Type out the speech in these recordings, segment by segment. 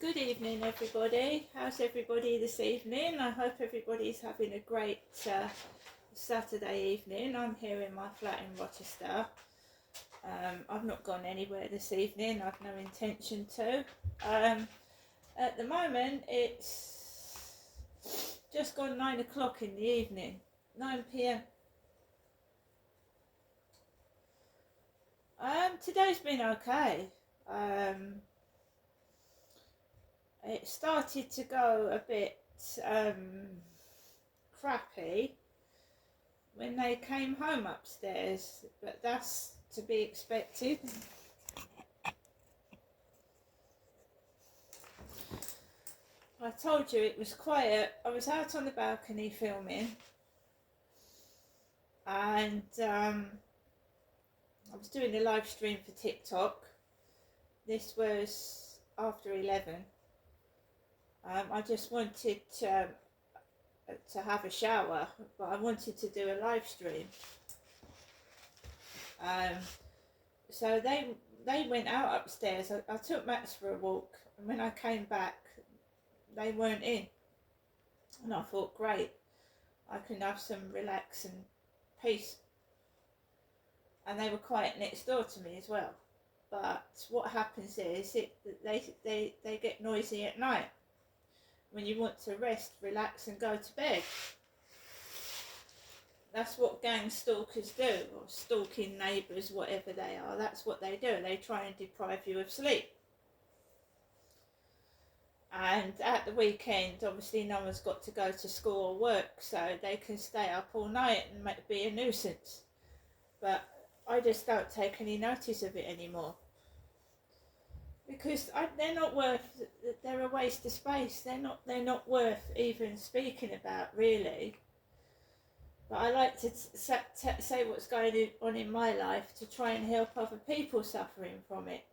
Good evening, everybody. How's everybody this evening? I hope everybody's having a great Saturday evening. I'm here in my flat in Rochester. I've not gone anywhere this evening. I've no intention to. At the moment, it's just gone 9 o'clock in the evening, 9 p.m. Today's been okay. It started to go a bit crappy when they came home upstairs, but that's to be expected. I told you it was quiet. I was out on the balcony filming, and I was doing a live stream for TikTok. This was after 11. I just wanted to have a shower, but I wanted to do a live stream. So they went out upstairs. I took Max for a walk, and when I came back, they weren't in. And I thought, great, I can have some relax and peace. And they were quiet next door to me as well. But what happens is they get noisy at night when you want to rest, relax and go to bed. That's what gang stalkers do, or stalking neighbours, whatever they are. That's what they do. They try and deprive you of sleep. And at the weekend, obviously no one's got to go to school or work, so they can stay up all night and be a nuisance. But I just don't take any notice of it anymore. Because they're not worth, they're a waste of space. They're not worth even speaking about, really. But I like to say what's going on in my life to try and help other people suffering from it.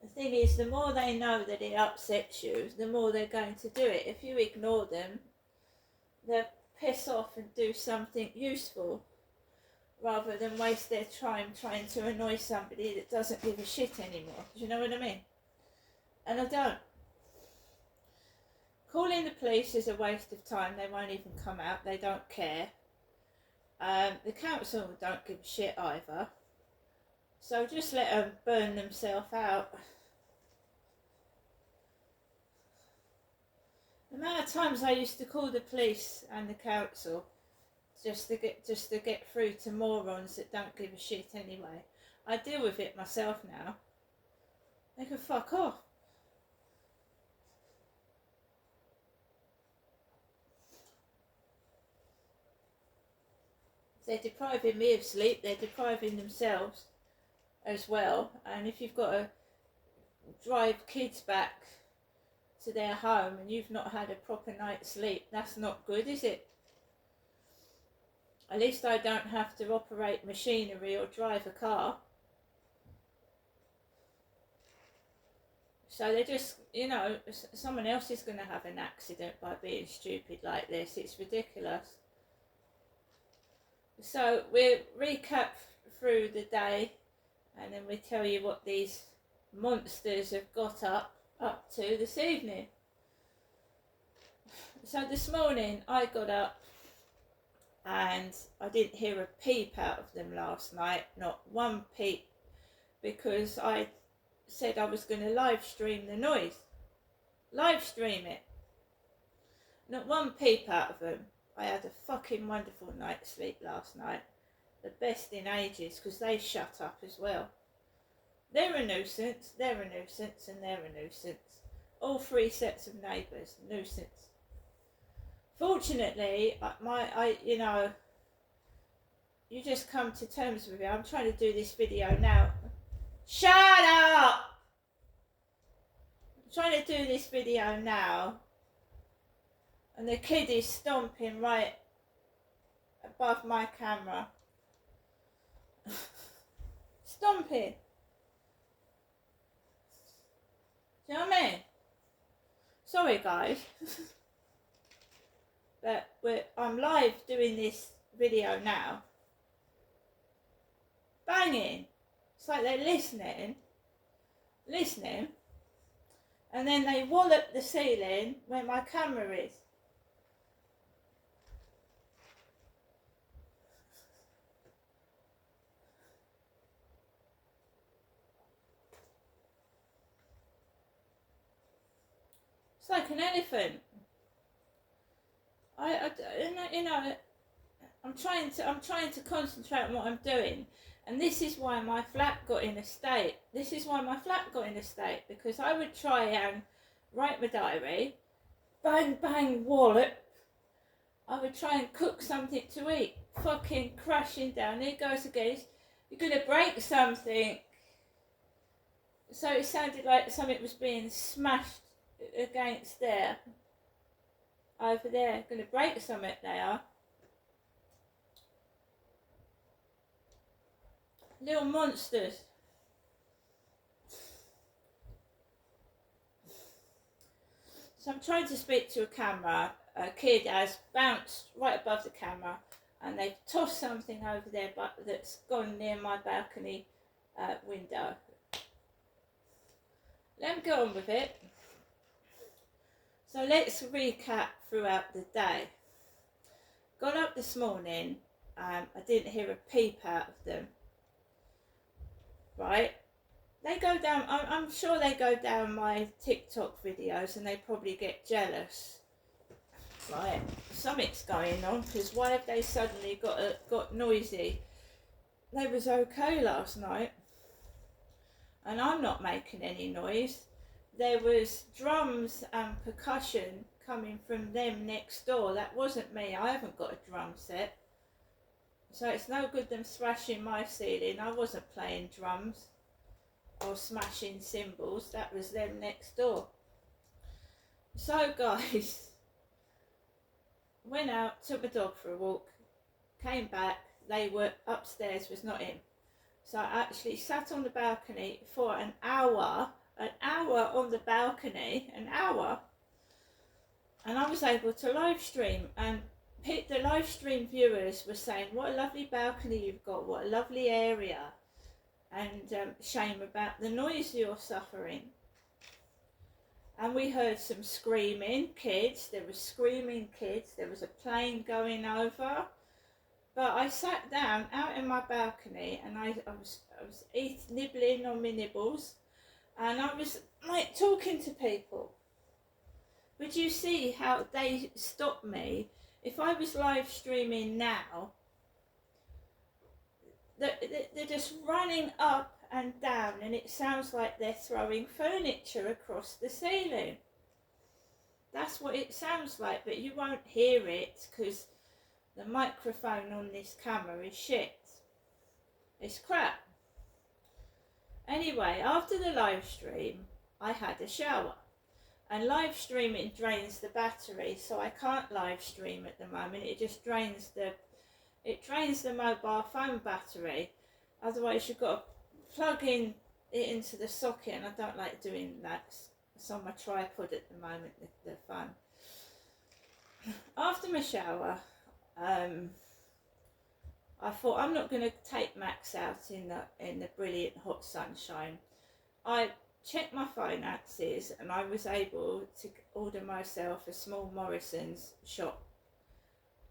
The thing is, the more they know that it upsets you, the more they're going to do it. If you ignore them, they'll piss off and do something useful, rather than waste their time trying to annoy somebody that doesn't give a shit anymore. Do you know what I mean? And I don't. Calling the police is a waste of time. They won't even come out. They don't care. The council don't give a shit either. So just let them burn themselves out. The amount of times I used to call the police and the council just to get through to morons that don't give a shit anyway. I deal with it myself now. They can fuck off. They're depriving me of sleep, they're depriving themselves as well. And if you've got to drive kids back to their home and you've not had a proper night's sleep, that's not good, is it? At least I don't have to operate machinery or drive a car. So they're just, someone else is going to have an accident by being stupid like this. It's ridiculous. So we'll recap through the day, and then we tell you what these monsters have got up to this evening. So this morning I got up and I didn't hear a peep out of them last night, not one peep, because I said I was going to live stream the noise. Live stream it. Not one peep out of them. I had a fucking wonderful night's sleep last night. The best in ages, because they shut up as well. They're a nuisance, they're a nuisance, and they're a nuisance. All three sets of neighbours, nuisance. Fortunately, you just come to terms with it. I'm trying to do this video now. Shut up! I'm trying to do this video now, and the kid is stomping right above my camera. Stomping. Do you know what I mean? Sorry guys. But I'm live doing this video now. Banging. It's like they're listening. listening, and then they wallop the ceiling where my camera is. It's like an elephant. I'm trying to concentrate on what I'm doing, and this is why my flat got in a state. Because I would try and write my diary, bang bang wallop. I would try and cook something to eat, fucking crashing down. There goes again. You're gonna break something. So it sounded like something was being smashed against there. Over there, gonna break something there. Little monsters. So I'm trying to speak to a camera. A kid has bounced right above the camera, and they've tossed something over there, but that's gone near my balcony window. Let me go on with it. So let's recap throughout the day. Got up this morning. I didn't hear a peep out of them. Right? They go down, I'm sure they go down my TikTok videos and they probably get jealous. Right? Something's going on, because why have they suddenly got noisy? They was okay last night. And I'm not making any noise. There was drums and percussion coming from them next door. That wasn't me. I haven't got a drum set. So it's no good them smashing my ceiling. I wasn't playing drums or smashing cymbals. That was them next door. So guys, went out, took my dog for a walk, came back. They were upstairs, was not in. So I actually sat on the balcony for an hour on the balcony, and I was able to live stream, and the live stream viewers were saying, what a lovely balcony you've got, what a lovely area, and shame about the noise you're suffering. And we heard some screaming kids, there was a plane going over. But I sat down out in my balcony, and I was nibbling on my nibbles, and I was like talking to people. Would you see how they stopped me? If I was live streaming now, they're just running up and down, and it sounds like they're throwing furniture across the ceiling. That's what it sounds like, but you won't hear it because the microphone on this camera is shit. It's crap. Anyway, after the live stream, I had a shower. And live streaming drains the battery, so I can't live stream at the moment. It just drains the mobile phone battery. Otherwise you've got to plug it into the socket, and I don't like doing that. It's on my tripod at the moment, the phone. After my shower, I thought I'm not going to take Max out in the brilliant hot sunshine. I checked my finances, and I was able to order myself a small Morrison's shop.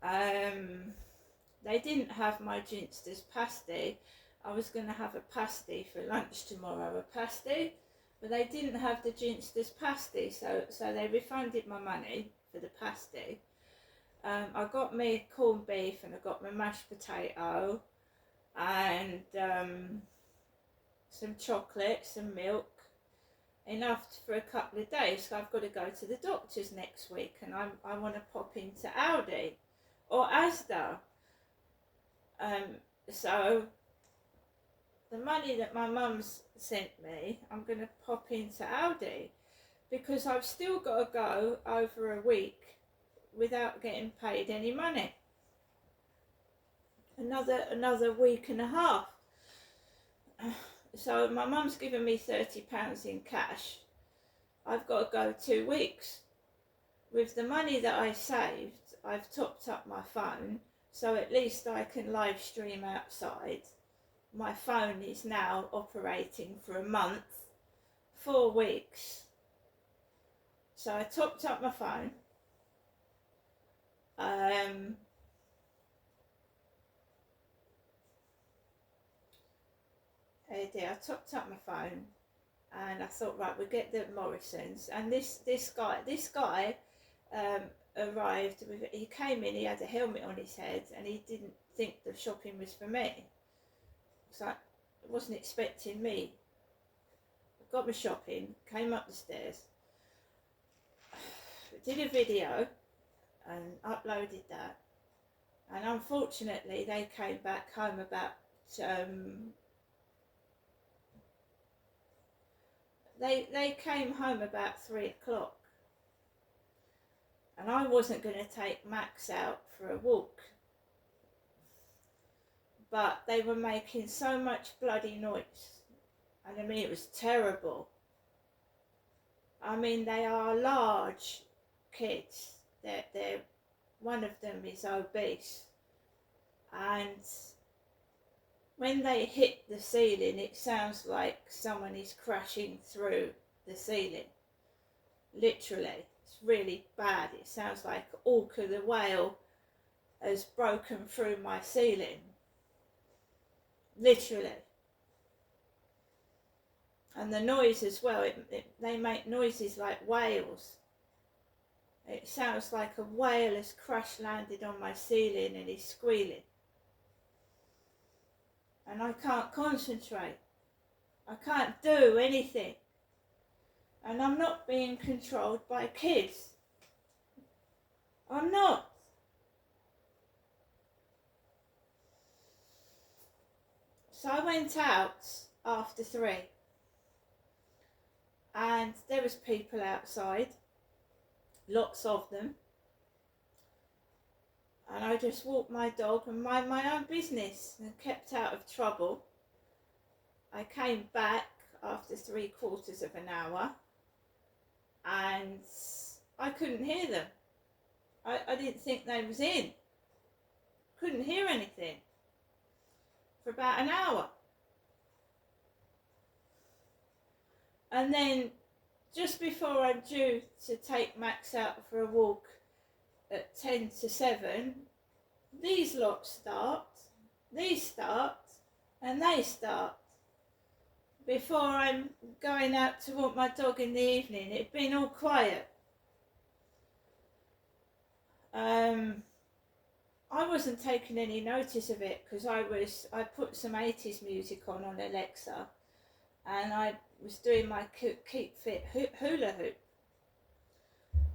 They didn't have my Ginster's pasty. I was going to have a pasty for lunch tomorrow, but they didn't have the Ginster's pasty, so they refunded my money for the pasty. I got me corned beef, and I got my mashed potato, and some chocolate, some milk, enough for a couple of days. So I've got to go to the doctor's next week, and I want to pop into Aldi or Asda. So the money that my mum's sent me, I'm going to pop into Aldi, because I've still got to go over a week without getting paid any money. Another week and a half. So my mum's given me £30 in cash. I've got to go 2 weeks. With the money that I saved, I've topped up my phone, so at least I can live stream outside. My phone is now operating for a month, 4 weeks. So I topped up my phone. I topped up my phone, and I thought, right, we'll get the Morrisons. And this guy arrived. He came in. He had a helmet on his head, and he didn't think the shopping was for me. So I wasn't expecting me. I got my shopping, came up the stairs, did a video, and uploaded that. And unfortunately, they came back home about they came home about 3 o'clock, and I wasn't going to take Max out for a walk, but they were making so much bloody noise, and I mean, it was terrible. I mean, they are large kids. They're one of them is obese, and when they hit the ceiling, it sounds like someone is crashing through the ceiling. Literally, it's really bad. It sounds like Orca the whale has broken through my ceiling. Literally. And the noise as well, they make noises like whales. It sounds like a whale has crash landed on my ceiling and is squealing. And I can't concentrate. I can't do anything. And I'm not being controlled by kids. I'm not. So I went out after 3. And there was people outside. Lots of them. And I just walked my dog and mind my own business and kept out of trouble. I came back after 3/4 of an hour and I couldn't hear them. I didn't think they was in. Couldn't hear anything for about an hour. And then just before I'm due to take Max out for a walk at 10 to 7, these lot start, these start, and they start. Before I'm going out to walk my dog in the evening, it'd been all quiet. I wasn't taking any notice of it because I put some 80s music on Alexa, and I was doing my Keep Fit hula hoop.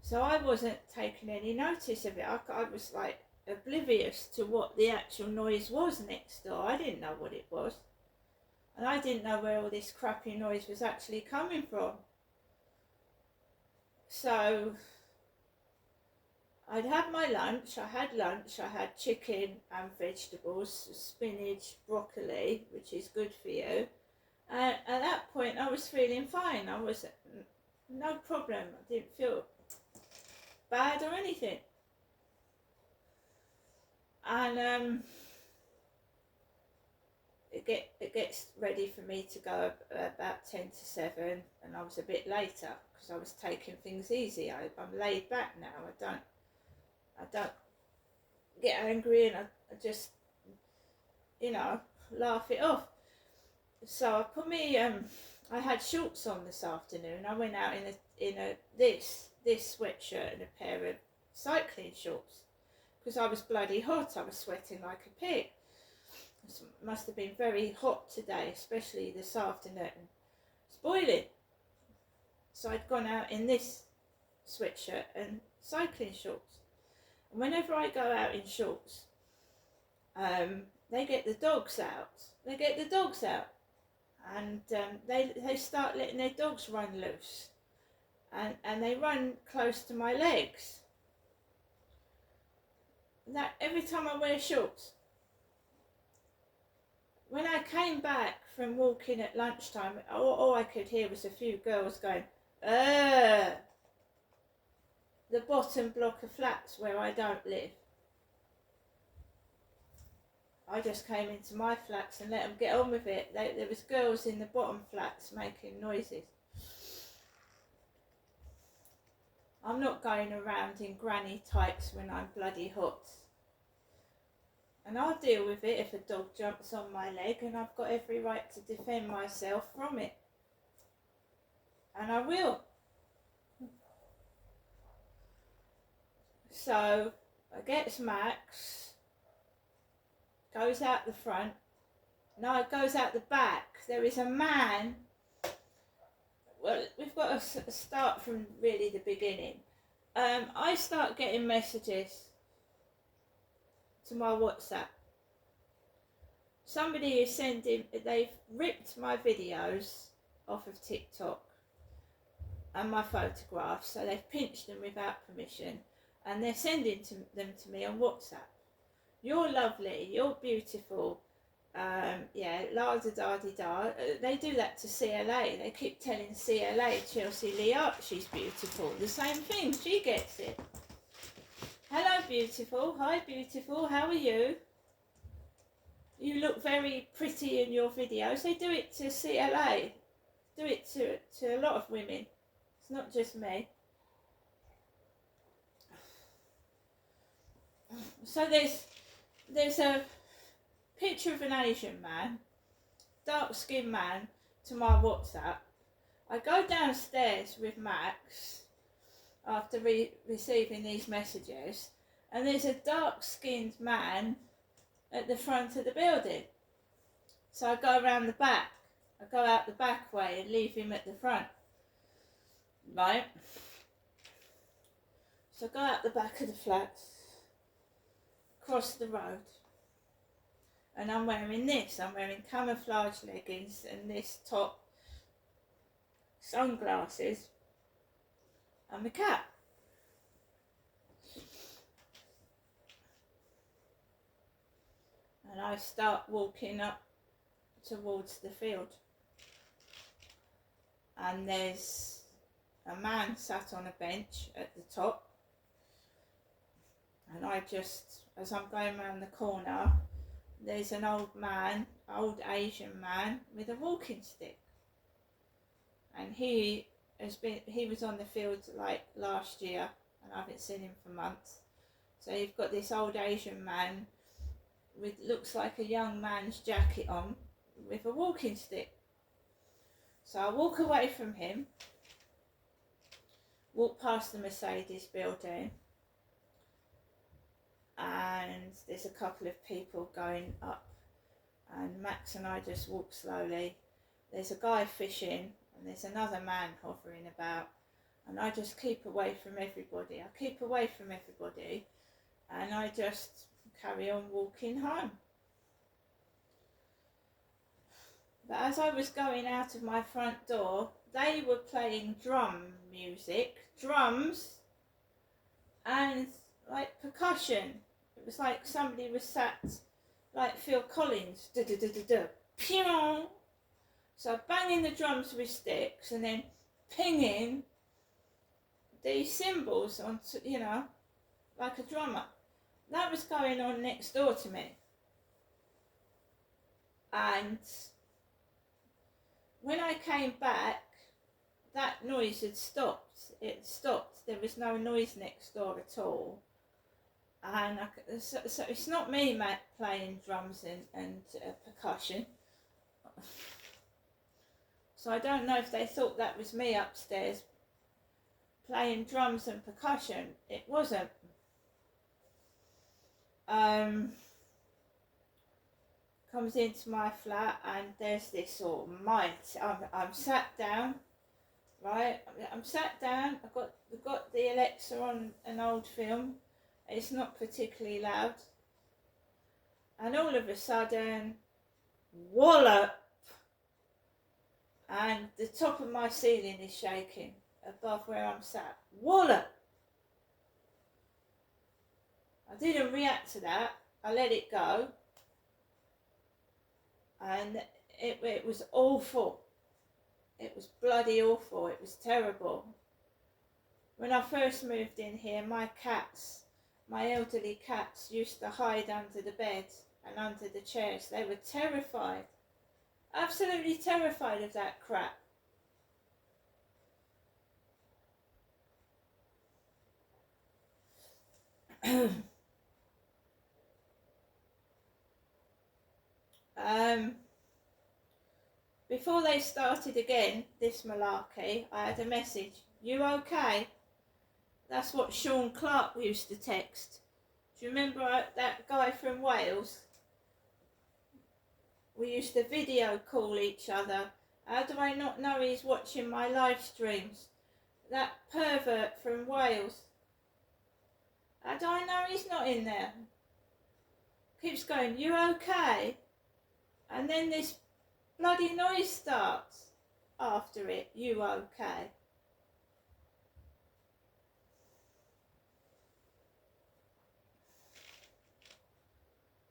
So I wasn't taking any notice of it. I was like oblivious to what the actual noise was next door. I didn't know what it was. And I didn't know where all this crappy noise was actually coming from. So I'd had my lunch. I had chicken and vegetables, spinach, broccoli, which is good for you. And at that point I was feeling fine. I was no problem. I didn't feel bad or anything. And it gets ready for me to go about 10 to 7, and I was a bit later because I was taking things easy. I'm laid back now. I don't get angry, and I just, laugh it off. So I put me I had shorts on this afternoon. I went out in this sweatshirt and a pair of cycling shorts because I was bloody hot. I was sweating like a pig. It must have been very hot today, especially this afternoon. It's boiling. So I'd gone out in this sweatshirt and cycling shorts. And whenever I go out in shorts, they get the dogs out. And they start letting their dogs run loose. And they run close to my legs. That every time I wear shorts. When I came back from walking at lunchtime, all I could hear was a few girls going, the bottom block of flats where I don't live. I just came into my flats and let them get on with it. There was girls in the bottom flats making noises. I'm not going around in granny tights when I'm bloody hot. And I'll deal with it if a dog jumps on my leg, and I've got every right to defend myself from it. And I will. So I gets Max, goes out the front. No, it goes out the back. There is a man. Well, we've got to start from really the beginning. I start getting messages to my WhatsApp. Somebody is sending, they've ripped my videos off of TikTok and my photographs, so they've pinched them without permission, and they're sending them to me on WhatsApp. You're lovely, you're beautiful, yeah, la da da di da. They do that to CLA. They keep telling CLA, Chelsea Lee, she's beautiful. The same thing, she gets it. Hello beautiful, hi beautiful, how are you? You look very pretty in your videos. They do it to CLA. Do it to a lot of women. It's not just me. So there's a picture of an Asian man, dark-skinned man, to my WhatsApp. I go downstairs with Max after receiving these messages, and there's a dark-skinned man at the front of the building. So I go around the back. I go out the back way and leave him at the front. Right? So I go out the back of the flats, cross the road, and I'm wearing this. I'm wearing camouflage leggings and this top, sunglasses, and my cap. And I start walking up towards the field. And there's a man sat on a bench at the top. And I just, as I'm going around the corner, there's an old man, old Asian man, with a walking stick. And he was on the field like last year, and I haven't seen him for months. So you've got this old Asian man with, looks like a young man's jacket on, with a walking stick. So I walk away from him, walk past the Mercedes building, and there's a couple of people going up, and Max and I just walk slowly. There's a guy fishing, and there's another man hovering about, and I just keep away from everybody. I keep away from everybody, and I just carry on walking home. But as I was going out of my front door, they were playing drum music, drums, and like percussion. It was like somebody was sat like Phil Collins, da-da-da-da-da, pew. So banging the drums with sticks and then pinging these cymbals onto, you know, like a drummer. That was going on next door to me. And when I came back, that noise had stopped. It stopped. There was no noise next door at all. And so it's not me playing drums and percussion. So I don't know if they thought that was me upstairs playing drums and percussion. It wasn't. Comes into my flat, and there's this almighty. I'm sat down, right? I'm sat down. I've got the Alexa on an old film. It's not particularly loud, and all of a sudden, wallop, and the top of my ceiling is shaking above where I'm sat. Wallop. I didn't react to that. I let it go. And it was awful. It was bloody awful. It was terrible. When I first moved in here, my elderly cats used to hide under the bed and under the chairs. They were terrified. Absolutely terrified of that crap. Before they started again, this malarkey, I had a message. You okay? That's what Sean Clark used to text. Do you remember that guy from Wales? We used to video call each other. How do I not know he's watching my live streams? That pervert from Wales. How do I know he's not in there? Keeps going, you okay? And then this bloody noise starts after it, you okay?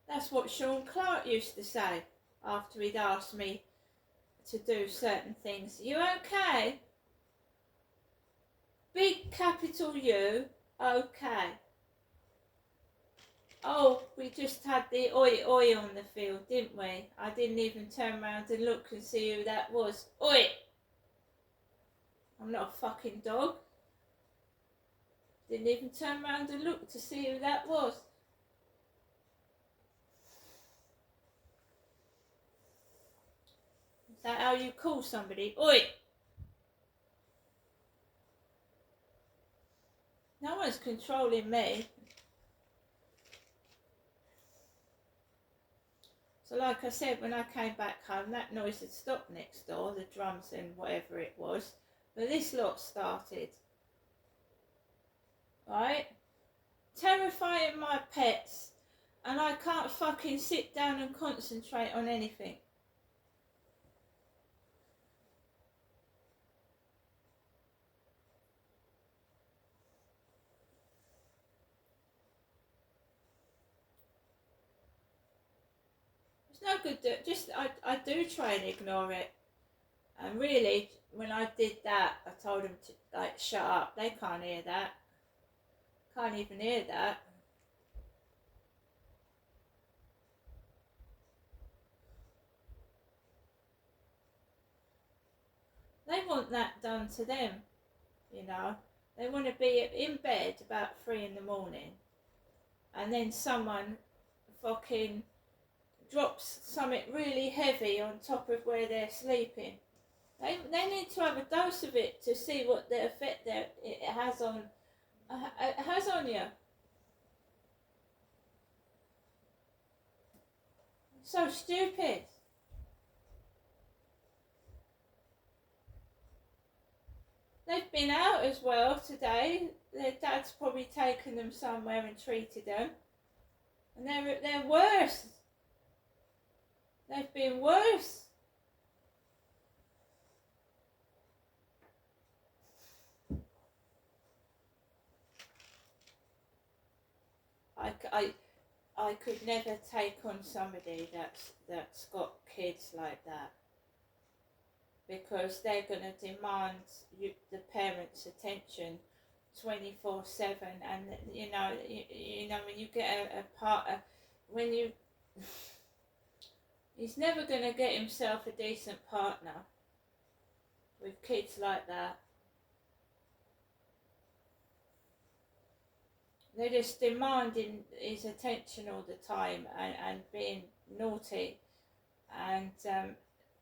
That's what Sean Clark used to say after he'd asked me to do certain things. You okay? Big capital U, okay. Oh, we just had the oi oi on the field, didn't we? I didn't even turn around and look and see who that was. Oi! I'm not a fucking dog. Didn't even turn around and look to see who that was. Is that how you call somebody? Oi! No one's controlling me. So like I said, when I came back home, that noise had stopped next door, the drums and whatever it was. But this lot started. Right? Terrifying my pets. And I can't fucking sit down and concentrate on anything. It's no good. I do try and ignore it. And really, when I did that, I told them to like shut up. They can't hear that. Can't even hear that. They want that done to them, you know. They want to be in bed about 3 in the morning, and then someone fucking drops something really heavy on top of where they're sleeping. They need to have a dose of it to see what the effect it has on you. So stupid. They've been out as well today. Their dad's probably taken them somewhere and treated them. And they're worse. They've been worse. I could never take on somebody that's got kids like that, because they're going to demand the parents' attention 24/7, and you know when you get a partner, when you he's never going to get himself a decent partner with kids like that. They're just demanding his attention all the time and being naughty, and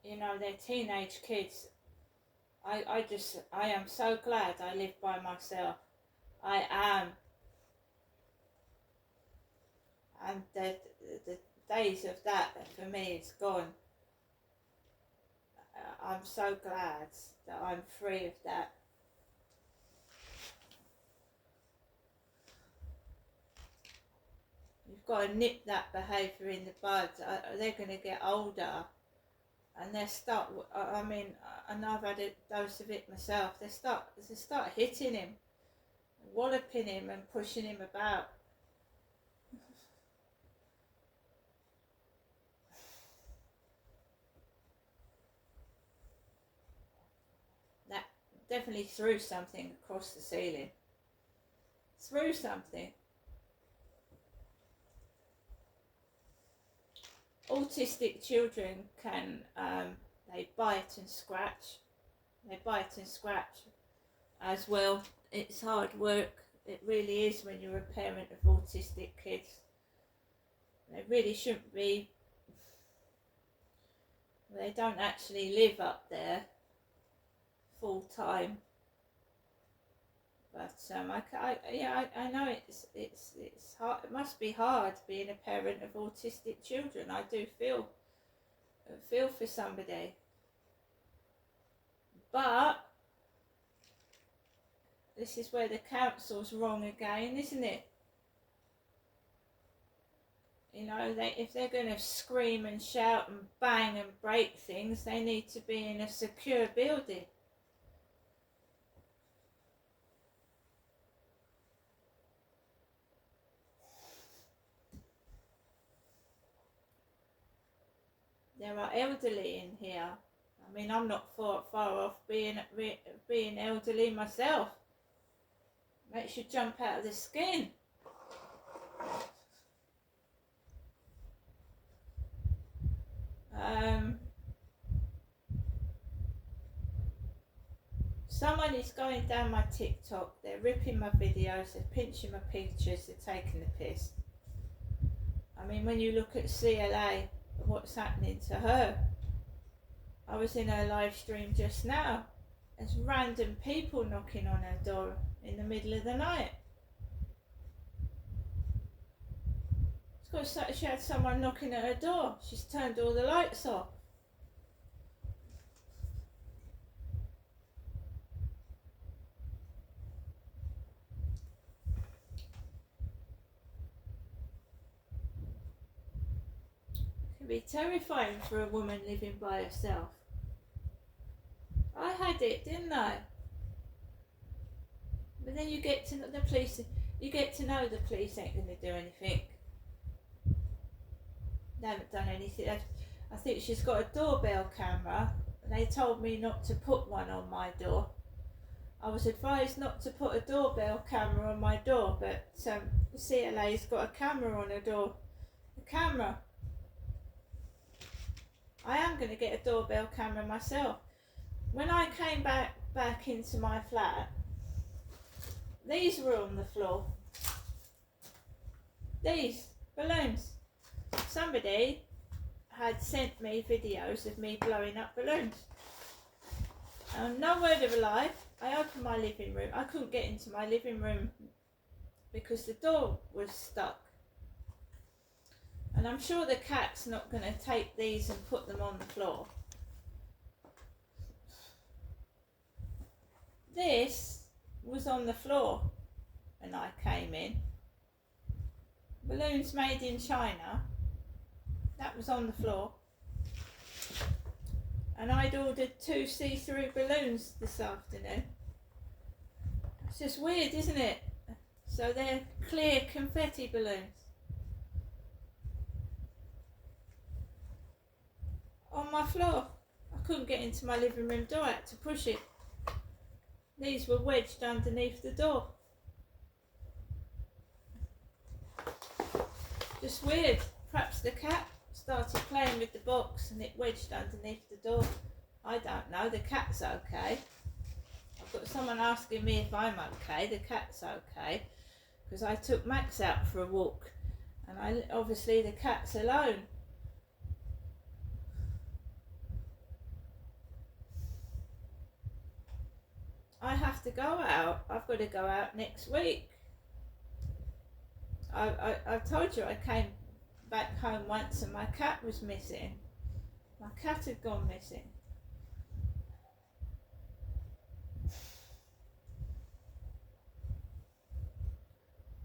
you know, they're teenage kids. I am so glad I live by myself. I am. And the days of that for me is gone. I'm so glad that I'm free of that. You've got to nip that behaviour in the bud. They're going to get older, and they start. I mean, I know I've had a dose of it myself. They start hitting him, walloping him, and pushing him about. That definitely threw something across the ceiling. Threw something. Autistic children can, they bite and scratch. They bite and scratch as well. It's hard work It really is when you're a parent of autistic kids. They really shouldn't be. They don't actually live up there full time. But I know it's hard. It must be hard being a parent of autistic children. I do feel for somebody. But this is where the council's wrong again, isn't it? You know, if they're going to scream and shout and bang and break things, they need to be in a secure building. There are elderly in here. I mean, I'm not far off being elderly myself. Makes you jump out of the skin. Someone is going down my TikTok. They're ripping my videos. They're pinching my pictures. They're taking the piss. I mean, when you look at CLA, what's happening to her? I was in her live stream just now. There's random people knocking on her door in the middle of the night. She had someone knocking at her door. She's turned all the lights off. It can be terrifying for a woman living by herself. I had it, didn't I? But then you get to know the police. You get to know the police ain't going to do anything. They haven't done anything. I think she's got a doorbell camera. They told me not to put one on my door. I was advised not to put a doorbell camera on my door, but CLA's got a camera on her door. A camera. I am going to get a doorbell camera myself. When I came back into my flat, these were on the floor. These balloons. Somebody had sent me videos of me blowing up balloons. No word of a lie, I opened my living room. I couldn't get into my living room because the door was stuck. And I'm sure the cat's not going to take these and put them on the floor. This was on the floor when I came in. Balloons made in China. That was on the floor. And I'd ordered 2 see-through balloons this afternoon. It's just weird, isn't it? So they're clear confetti balloons. On my floor. I couldn't get into my living room door. I had to push it. These were wedged underneath the door. Just weird. Perhaps the cat started playing with the box and it wedged underneath the door. I don't know. The cat's okay. I've got someone asking me if I'm okay. The cat's okay. Because I took Max out for a walk. And obviously the cat's alone. I have to go out. I've got to go out next week. I told you I came back home once and my cat was missing. My cat had gone missing.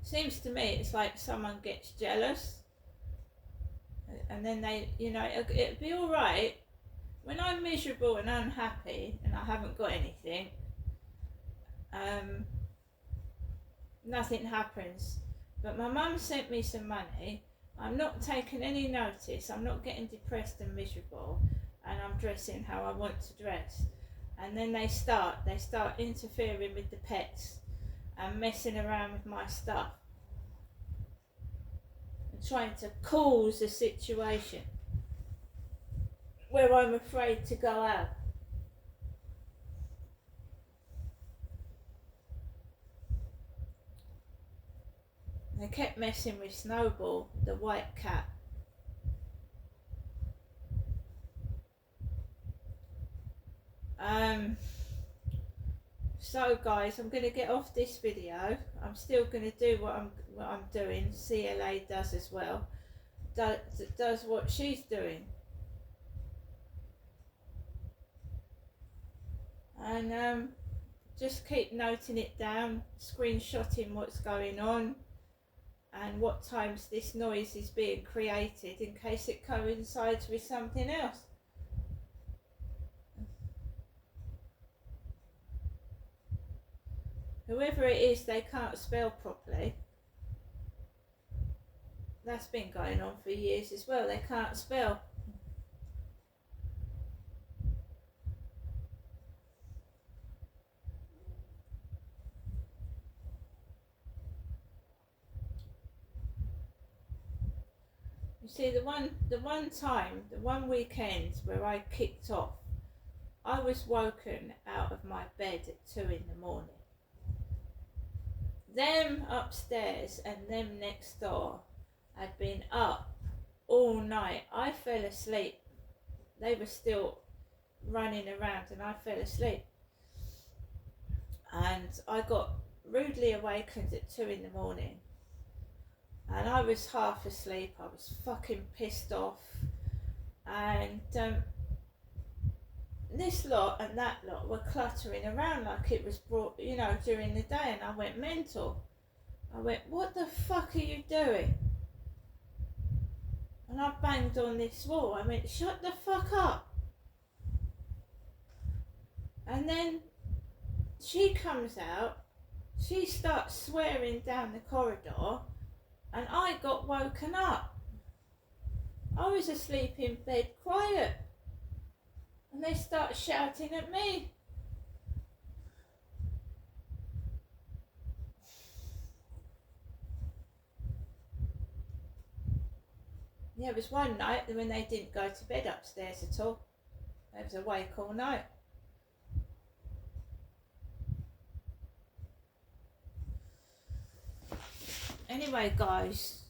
Seems to me it's like someone gets jealous and then they, you know, it'd be all right when I'm miserable and unhappy and I haven't got anything. Nothing happens. But my mum sent me some money. I'm not taking any notice. I'm not getting depressed and miserable, and I'm dressing how I want to dress. And then they start interfering with the pets and messing around with my stuff and trying to cause a situation where I'm afraid to go out. they kept messing with Snowball, the white cat. So guys, I'm going to get off this video. I'm still going to do what I'm doing. CLA does as well. Does what she's doing. And just keep noting it down, screenshotting what's going on and what times this noise is being created in case it coincides with something else. Whoever it is, they can't spell properly. That's been going on for years as well. They can't spell. You see, the one weekend where I kicked off, I was woken out of my bed at 2 in the morning. Them upstairs and them next door had been up all night. I fell asleep. They were still running around and I fell asleep. And I got rudely awakened at 2 in the morning. And I was half asleep. I was fucking pissed off. And this lot and that lot were cluttering around like it was brought, you know, during the day, and I went mental. I went, what the fuck are you doing? And I banged on this wall. I went, shut the fuck up. And then she comes out, she starts swearing down the corridor, and I got woken up. I was asleep in bed quiet. And they start shouting at me. There was one night when they didn't go to bed upstairs at all. They was awake all night. Anyway, guys,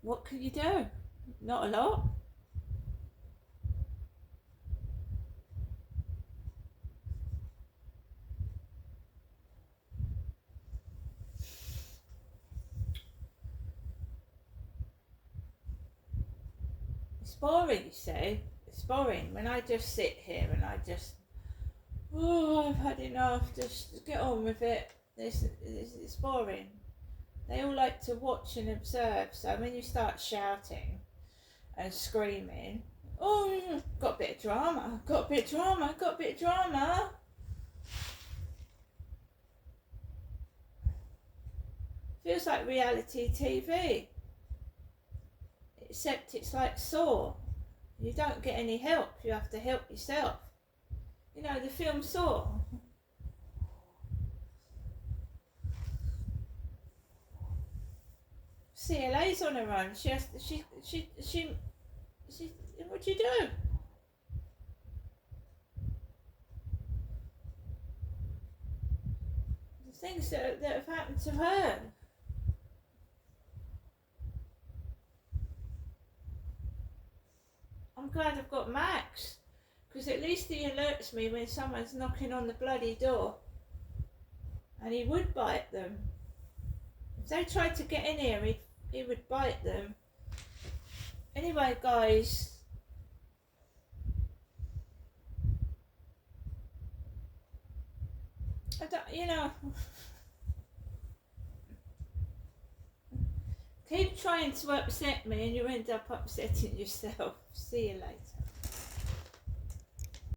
what can you do? Not a lot. It's boring, you see. It's boring when I just sit here and I just, oh, I've had enough, just get on with it. It's boring. They all like to watch and observe, so when you start shouting and screaming, oh, got a bit of drama, got a bit of drama, got a bit of drama. Feels like reality TV. Except it's like Saw. You don't get any help, you have to help yourself. You know, the film Saw. CLA's on her own. She has to, she what do you do? The things that have happened to her. I'm glad I've got Max, because at least he alerts me when someone's knocking on the bloody door. And he would bite them. If they tried to get in here, he would bite them. Anyway, guys, I don't, you know, keep trying to upset me and you end up upsetting yourself. See you later.